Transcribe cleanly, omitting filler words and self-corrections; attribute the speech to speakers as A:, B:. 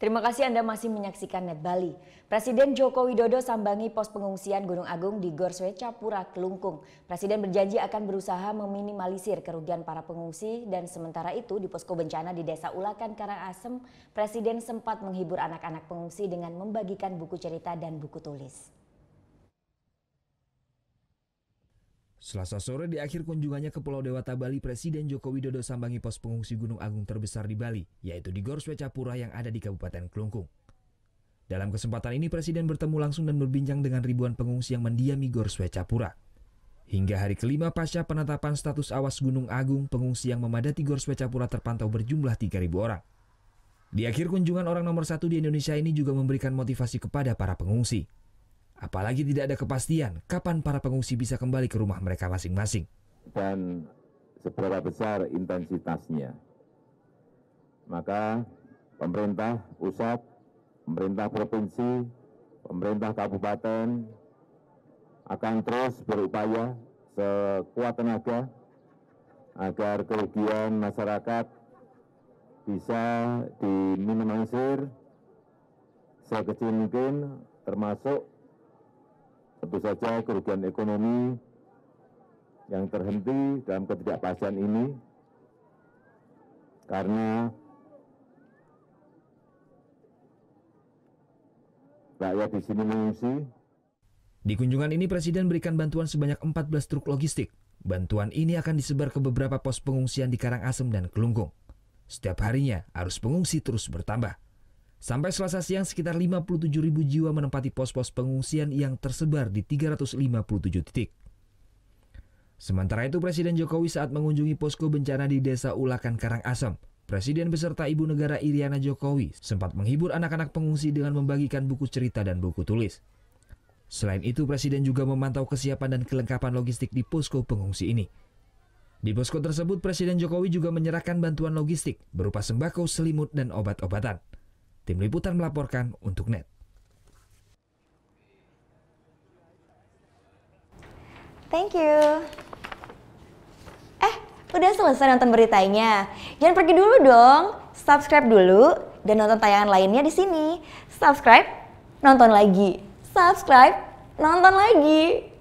A: Terima kasih Anda masih menyaksikan Net Bali. Presiden Joko Widodo sambangi pos pengungsian Gunung Agung di Gor Swecapura, Kelungkung. Presiden berjanji akan berusaha meminimalisir kerugian para pengungsi dan sementara itu di posko bencana di Desa Ulakan, Karangasem, Presiden sempat menghibur anak-anak pengungsi dengan membagikan buku cerita dan buku tulis.
B: Selasa sore di akhir kunjungannya ke Pulau Dewata, Bali, Presiden Joko Widodo sambangi pos pengungsi Gunung Agung terbesar di Bali, yaitu di Gor Swecapura yang ada di Kabupaten Kelungkung. Dalam kesempatan ini, Presiden bertemu langsung dan berbincang dengan ribuan pengungsi yang mendiami Gor Swecapura. Hingga hari kelima pasca penetapan status awas Gunung Agung, pengungsi yang memadati Gor Swecapura terpantau berjumlah 3.000 orang. Di akhir kunjungan, orang nomor 1 di Indonesia ini juga memberikan motivasi kepada para pengungsi. Apalagi tidak ada kepastian kapan para pengungsi bisa kembali ke rumah mereka masing-masing.
C: Dan seberapa besar intensitasnya. Maka pemerintah pusat, pemerintah provinsi, pemerintah kabupaten akan terus berupaya sekuat tenaga agar kerugian masyarakat bisa diminimalisir sekecil mungkin, termasuk tentu saja kerugian ekonomi yang terhenti dalam ketidakpastian ini karena rakyat di sini mengungsi.
B: Di kunjungan ini Presiden berikan bantuan sebanyak 14 truk logistik. Bantuan ini akan disebar ke beberapa pos pengungsian di Karangasem dan Kelungkung. Setiap harinya arus pengungsi terus bertambah. Sampai Selasa siang sekitar 57.000 jiwa menempati pos-pos pengungsian yang tersebar di 357 titik. Sementara itu Presiden Jokowi saat mengunjungi posko bencana di Desa Ulakan, Karangasem, Presiden beserta Ibu Negara Iriana Jokowi sempat menghibur anak-anak pengungsi dengan membagikan buku cerita dan buku tulis. Selain itu Presiden juga memantau kesiapan dan kelengkapan logistik di posko pengungsi ini. Di posko tersebut Presiden Jokowi juga menyerahkan bantuan logistik berupa sembako, selimut, dan obat-obatan. Tim Liputan melaporkan untuk NET.
D: Thank you. Udah selesai nonton beritanya? Jangan pergi dulu dong. Subscribe dulu dan nonton tayangan lainnya di sini. Subscribe, nonton lagi. Subscribe, nonton lagi.